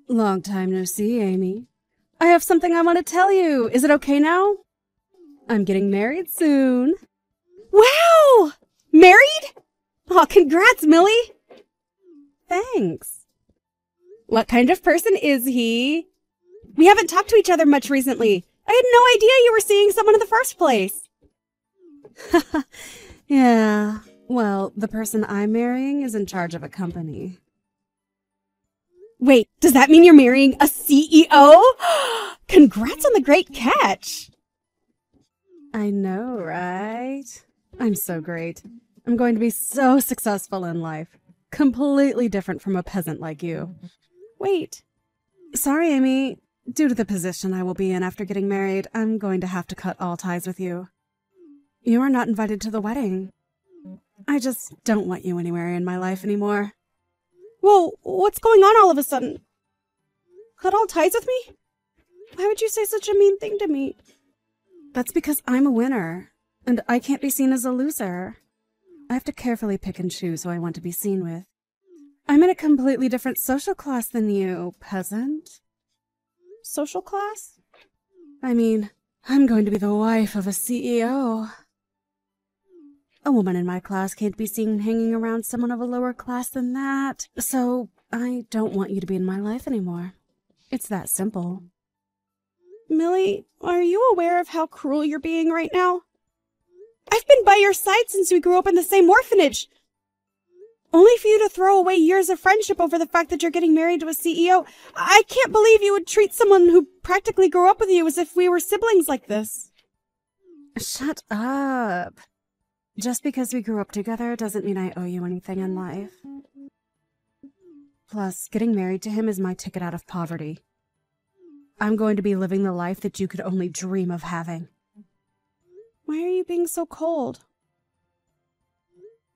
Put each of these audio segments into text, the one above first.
Long time no see, Amy. I have something I want to tell you. Is it okay now? I'm getting married soon. Wow! Married? Oh, congrats, Millie! Thanks. What kind of person is he? We haven't talked to each other much recently. I had no idea you were seeing someone in the first place. Yeah, well, the person I'm marrying is in charge of a company. Wait, does that mean you're marrying a CEO? Congrats on the great catch! I know, right? I'm so great. I'm going to be so successful in life. Completely different from a peasant like you. Wait. Sorry, Amy. Due to the position I will be in after getting married, I'm going to have to cut all ties with you. You are not invited to the wedding. I just don't want you anywhere in my life anymore. Whoa, what's going on all of a sudden? Cut all ties with me? Why would you say such a mean thing to me? That's because I'm a winner, and I can't be seen as a loser. I have to carefully pick and choose who I want to be seen with. I'm in a completely different social class than you, peasant. Social class? I mean, I'm going to be the wife of a CEO. A woman in my class can't be seen hanging around someone of a lower class than that, so I don't want you to be in my life anymore. It's that simple. Millie, are you aware of how cruel you're being right now? I've been by your side since we grew up in the same orphanage. Only for you to throw away years of friendship over the fact that you're getting married to a CEO. I can't believe you would treat someone who practically grew up with you as if we were siblings like this. Shut up. Just because we grew up together doesn't mean I owe you anything in life. Plus, getting married to him is my ticket out of poverty. I'm going to be living the life that you could only dream of having. Why are you being so cold?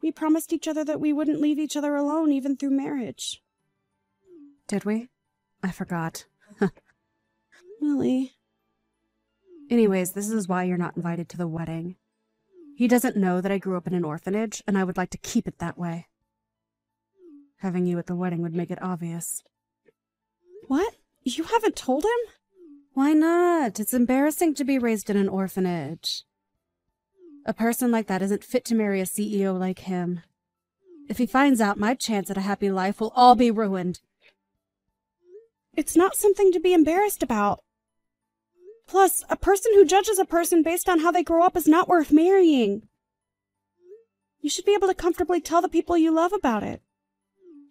We promised each other that we wouldn't leave each other alone even through marriage. Did we? I forgot. Millie. Anyways, this is why you're not invited to the wedding. He doesn't know that I grew up in an orphanage, and I would like to keep it that way. Having you at the wedding would make it obvious. What? You haven't told him? Why not? It's embarrassing to be raised in an orphanage. A person like that isn't fit to marry a CEO like him. If he finds out, my chance at a happy life will all be ruined. It's not something to be embarrassed about. Plus, a person who judges a person based on how they grow up is not worth marrying. You should be able to comfortably tell the people you love about it.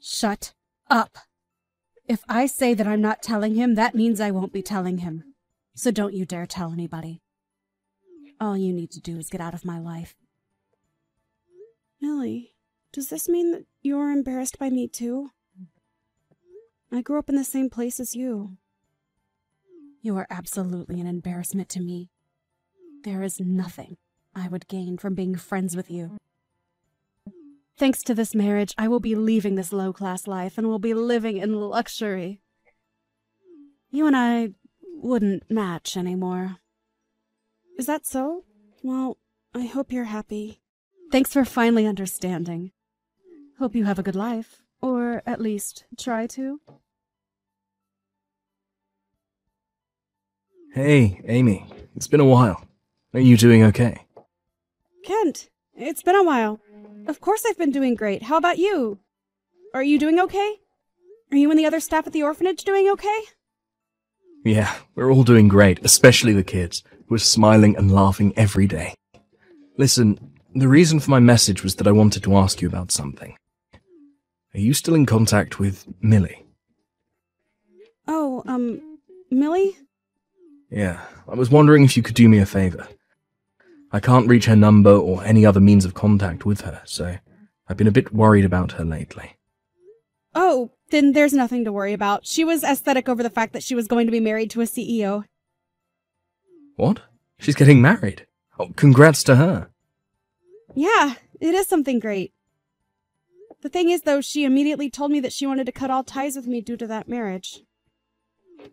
Shut up. If I say that I'm not telling him, that means I won't be telling him. So don't you dare tell anybody. All you need to do is get out of my life. Millie, does this mean that you're embarrassed by me too? I grew up in the same place as you. You are absolutely an embarrassment to me. There is nothing I would gain from being friends with you. Thanks to this marriage, I will be leaving this low-class life and will be living in luxury. You and I wouldn't match anymore. Is that so? Well, I hope you're happy. Thanks for finally understanding. Hope you have a good life, or at least try to. Hey, Amy. It's been a while. Are you doing okay? Kent, it's been a while. Of course I've been doing great. How about you? Are you doing okay? Are you and the other staff at the orphanage doing okay? Yeah, we're all doing great, especially the kids, who are smiling and laughing every day. Listen, the reason for my message was that I wanted to ask you about something. Are you still in contact with Millie? Oh, Millie? Yeah, I was wondering if you could do me a favor. I can't reach her number or any other means of contact with her, so I've been a bit worried about her lately. Oh, then there's nothing to worry about. She was aesthetic over the fact that she was going to be married to a CEO. What? She's getting married? Oh, congrats to her. Yeah, it is something great. The thing is, though, she immediately told me that she wanted to cut all ties with me due to that marriage.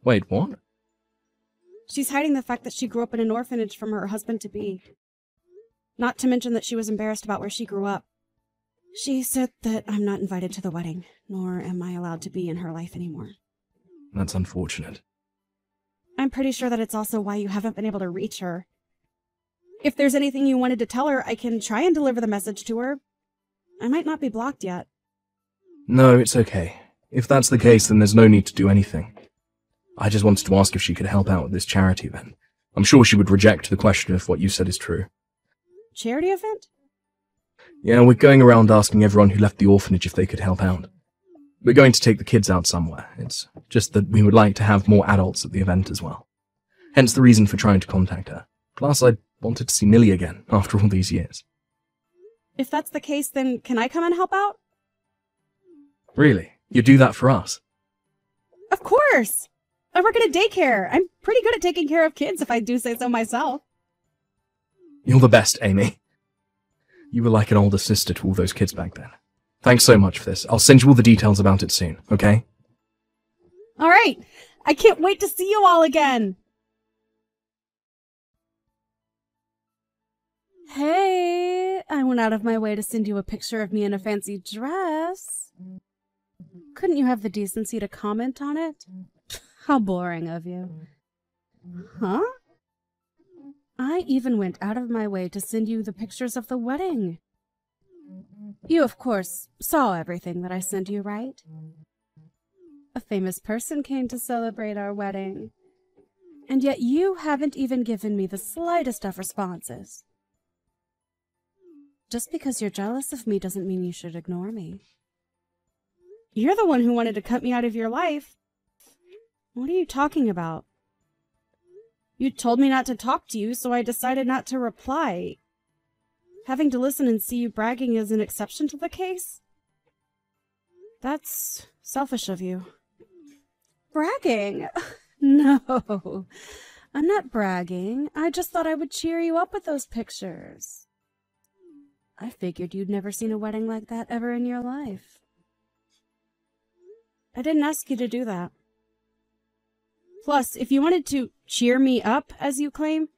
Wait, what? She's hiding the fact that she grew up in an orphanage from her husband-to-be. Not to mention that she was embarrassed about where she grew up. She said that I'm not invited to the wedding, nor am I allowed to be in her life anymore. That's unfortunate. I'm pretty sure that it's also why you haven't been able to reach her. If there's anything you wanted to tell her, I can try and deliver the message to her. I might not be blocked yet. No, it's okay. If that's the case, then there's no need to do anything. I just wanted to ask if she could help out with this charity event. I'm sure she would reject the question if what you said is true. Charity event? Yeah, we're going around asking everyone who left the orphanage if they could help out. We're going to take the kids out somewhere. It's just that we would like to have more adults at the event as well. Hence the reason for trying to contact her. Plus, I wanted to see Millie again after all these years. If that's the case, then can I come and help out? Really? You do that for us? Of course! I work at a daycare. I'm pretty good at taking care of kids, if I do say so myself. You're the best, Amy. You were like an older sister to all those kids back then. Thanks so much for this. I'll send you all the details about it soon, okay? All right. I can't wait to see you all again. Hey, I went out of my way to send you a picture of me in a fancy dress. Couldn't you have the decency to comment on it? How boring of you. Huh? I even went out of my way to send you the pictures of the wedding. You, of course, saw everything that I sent you, right? A famous person came to celebrate our wedding. And yet you haven't even given me the slightest of responses. Just because you're jealous of me doesn't mean you should ignore me. You're the one who wanted to cut me out of your life. What are you talking about? You told me not to talk to you, so I decided not to reply. Having to listen and see you bragging is an exception to the case? That's selfish of you. Bragging? No, I'm not bragging. I just thought I would cheer you up with those pictures. I figured you'd never seen a wedding like that ever in your life. I didn't ask you to do that. Plus, if you wanted to cheer me up, as you claim,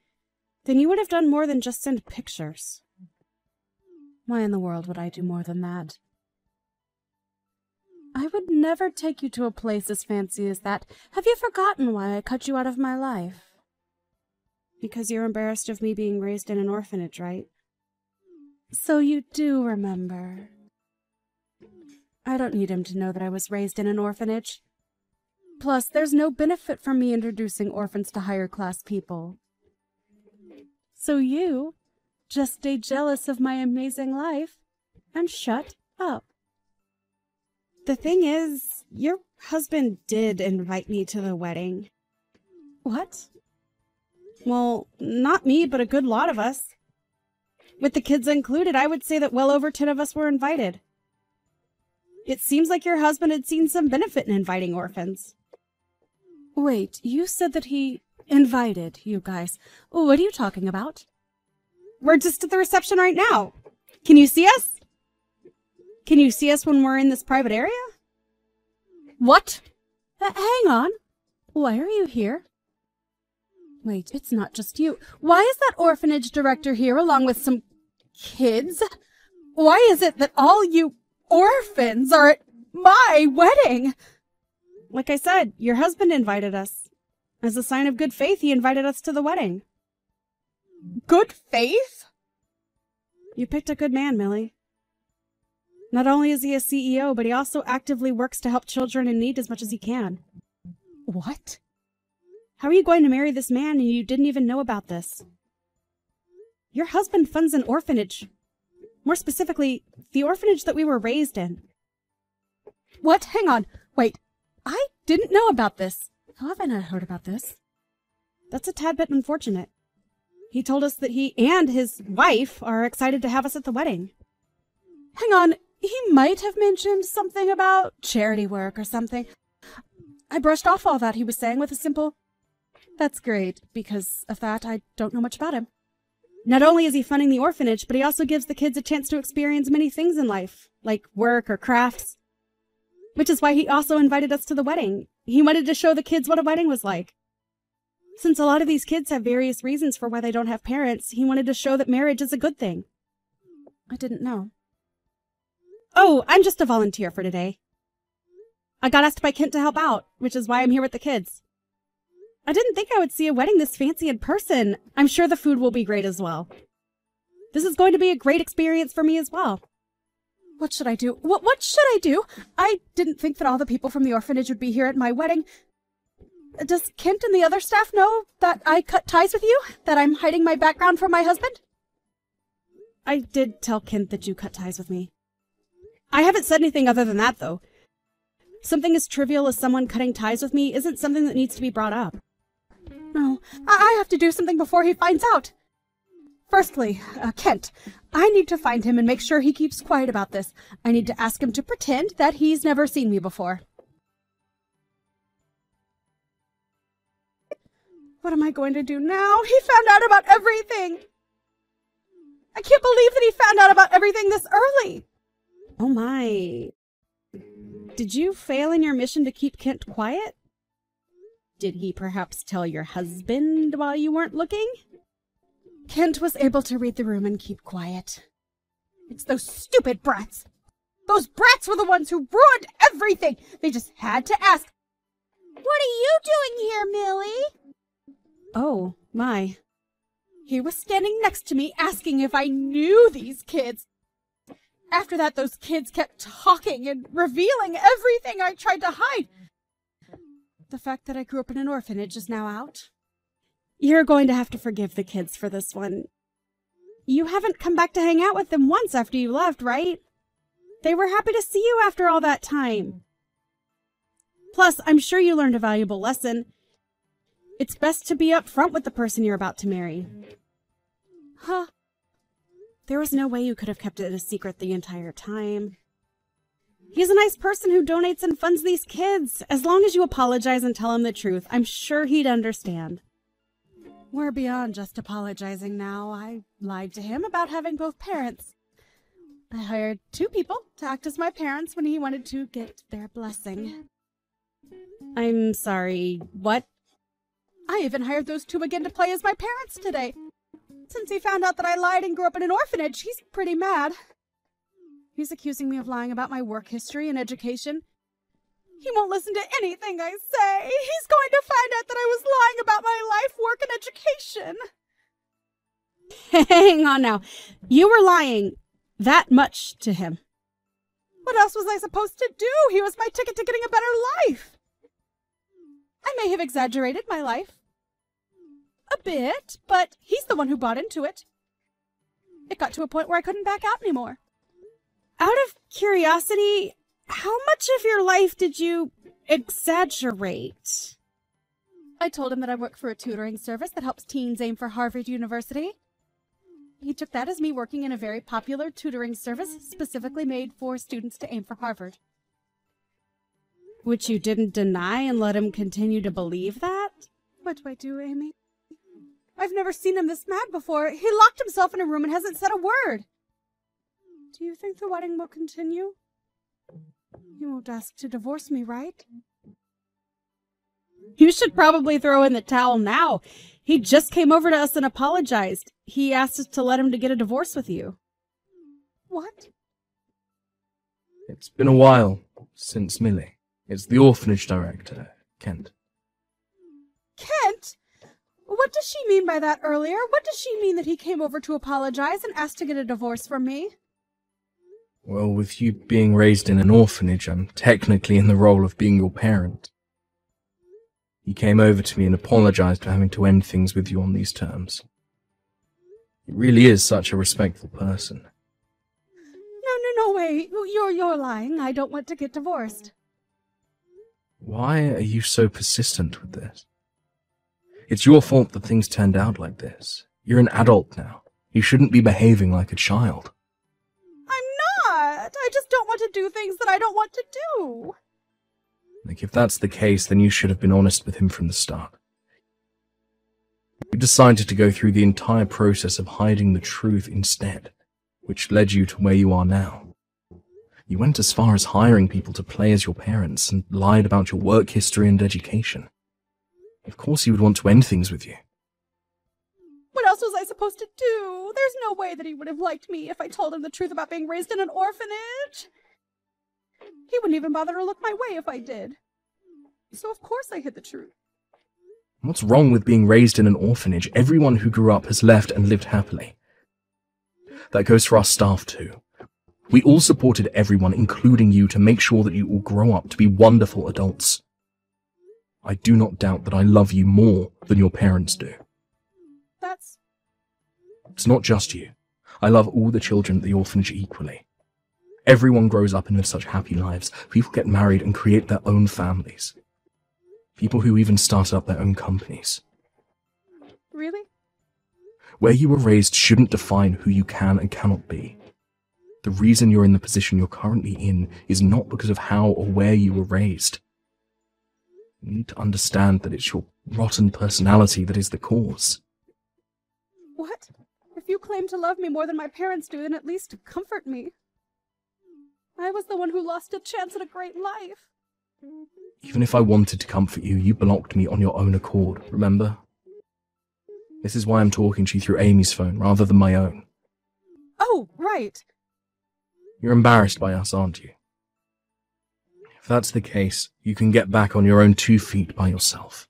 then you would have done more than just send pictures. Why in the world would I do more than that? I would never take you to a place as fancy as that. Have you forgotten why I cut you out of my life? Because you're embarrassed of me being raised in an orphanage, right? So you do remember. I don't need him to know that I was raised in an orphanage. Plus, there's no benefit from me introducing orphans to higher-class people. So you just stay jealous of my amazing life and shut up. The thing is, your husband did invite me to the wedding. What? Well, not me, but a good lot of us. With the kids included, I would say that well over 10 of us were invited. It seems like your husband had seen some benefit in inviting orphans. Wait, you said that he invited you guys. What are you talking about? We're just at the reception right now. Can you see us? Can you see us when we're in this private area? What? Hang on. Why are you here? Wait, it's not just you. Why is that orphanage director here along with some kids? Why is it that all you orphans are at my wedding? Like I said, your husband invited us. As a sign of good faith, he invited us to the wedding. Good faith? You picked a good man, Millie. Not only is he a CEO, but he also actively works to help children in need as much as he can. What? How are you going to marry this man and you didn't even know about this? Your husband funds an orphanage. More specifically, the orphanage that we were raised in. What? Hang on. Wait. I didn't know about this. How have I not heard about this? That's a tad bit unfortunate. He told us that he and his wife are excited to have us at the wedding. Hang on. He might have mentioned something about charity work or something. I brushed off all that he was saying with a simple, "That's great. Because of that, I don't know much about him." Not only is he funding the orphanage, but he also gives the kids a chance to experience many things in life, like work or crafts. Which is why he also invited us to the wedding. He wanted to show the kids what a wedding was like. Since a lot of these kids have various reasons for why they don't have parents, he wanted to show that marriage is a good thing. I didn't know. Oh, I'm just a volunteer for today. I got asked by Kent to help out, which is why I'm here with the kids. I didn't think I would see a wedding this fancy in person. I'm sure the food will be great as well. This is going to be a great experience for me as well. What should I do? What should I do? I didn't think that all the people from the orphanage would be here at my wedding. Does Kent and the other staff know that I cut ties with you? That I'm hiding my background from my husband? I did tell Kent that you cut ties with me. I haven't said anything other than that, though. Something as trivial as someone cutting ties with me isn't something that needs to be brought up. No, I have to do something before he finds out. Firstly, Kent, I need to find him and make sure he keeps quiet about this. I need to ask him to pretend that he's never seen me before. What am I going to do now? He found out about everything! I can't believe that he found out about everything this early! Oh my. Did you fail in your mission to keep Kent quiet? Did he perhaps tell your husband while you weren't looking? Kent was able to read the room and keep quiet. It's those stupid brats! Those brats were the ones who ruined everything! They just had to ask, "What are you doing here, Millie?" Oh, my. He was standing next to me asking if I knew these kids. After that, those kids kept talking and revealing everything I tried to hide. The fact that I grew up in an orphanage is now out. You're going to have to forgive the kids for this one. You haven't come back to hang out with them once after you left, right? They were happy to see you after all that time. Plus, I'm sure you learned a valuable lesson. It's best to be upfront with the person you're about to marry. Huh. There was no way you could have kept it a secret the entire time. He's a nice person who donates and funds these kids. As long as you apologize and tell him the truth, I'm sure he'd understand. We're beyond just apologizing now. I lied to him about having both parents. I hired 2 people to act as my parents when he wanted to get their blessing. I'm sorry, what? I even hired those 2 again to play as my parents today. Since he found out that I lied and grew up in an orphanage, he's pretty mad. He's accusing me of lying about my work history and education. He won't listen to anything I say. He's going to find out that I was lying about my life, work, and education. Hang on now. You were lying that much to him. What else was I supposed to do? He was my ticket to getting a better life. I may have exaggerated my life. A bit, but he's the one who bought into it. It got to a point where I couldn't back out anymore. Out of curiosity, how much of your life did you exaggerate? I told him that I work for a tutoring service that helps teens aim for Harvard University. He took that as me working in a very popular tutoring service specifically made for students to aim for Harvard. Which you didn't deny and let him continue to believe that? What do I do, Amy? I've never seen him this mad before. He locked himself in a room and hasn't said a word. Do you think the wedding will continue? He won't ask to divorce me, right? You should probably throw in the towel now. He just came over to us and apologized. He asked us to let him to get a divorce with you. What? It's been a while since Millie. It's the orphanage director, Kent. Kent? What does she mean by that earlier? What does she mean that he came over to apologize and asked to get a divorce from me? Well, with you being raised in an orphanage, I'm technically in the role of being your parent. He came over to me and apologized for having to end things with you on these terms. He really is such a respectful person. No way. You're lying. I don't want to get divorced. Why are you so persistent with this? It's your fault that things turned out like this. You're an adult now. You shouldn't be behaving like a child. I'm not. I just don't want to do things that I don't want to do. Like, if that's the case, then you should have been honest with him from the start. You decided to go through the entire process of hiding the truth instead, which led you to where you are now. You went as far as hiring people to play as your parents and lied about your work history and education. Of course he would want to end things with you. What else was I supposed to do? There's no way that he would have liked me if I told him the truth about being raised in an orphanage. He wouldn't even bother to look my way if I did. So of course I hid the truth. What's wrong with being raised in an orphanage? Everyone who grew up has left and lived happily. That goes for our staff too. We all supported everyone, including you, to make sure that you all grow up to be wonderful adults. I do not doubt that I love you more than your parents do. It's not just you. I love all the children at the orphanage equally. Everyone grows up and lives such happy lives. People get married and create their own families. People who even start up their own companies. Really? Where you were raised shouldn't define who you can and cannot be. The reason you're in the position you're currently in is not because of how or where you were raised. You need to understand that it's your rotten personality that is the cause. What? If you claim to love me more than my parents do, then at least comfort me. I was the one who lost a chance at a great life. Even if I wanted to comfort you, you blocked me on your own accord, remember? This is why I'm talking to you through Amy's phone rather than my own. Oh, right. You're embarrassed by us, aren't you? If that's the case, you can get back on your own 2 feet by yourself.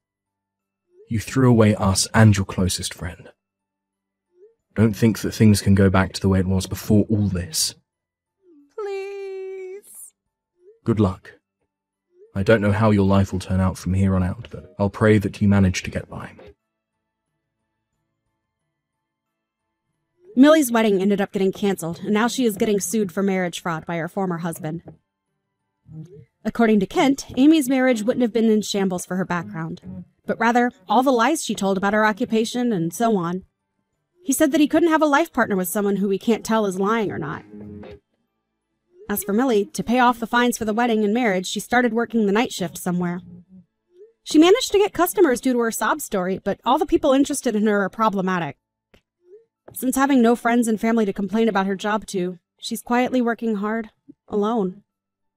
You threw away us and your closest friend. Don't think that things can go back to the way it was before all this. Please. Good luck. I don't know how your life will turn out from here on out, but I'll pray that you manage to get by. Millie's wedding ended up getting canceled, and now she is getting sued for marriage fraud by her former husband. According to Kent, Amy's marriage wouldn't have been in shambles for her background, but rather all the lies she told about her occupation and so on. He said that he couldn't have a life partner with someone who he can't tell is lying or not. As for Millie, to pay off the fines for the wedding and marriage, she started working the night shift somewhere. She managed to get customers due to her sob story, but all the people interested in her are problematic. Since having no friends and family to complain about her job to, she's quietly working hard, alone.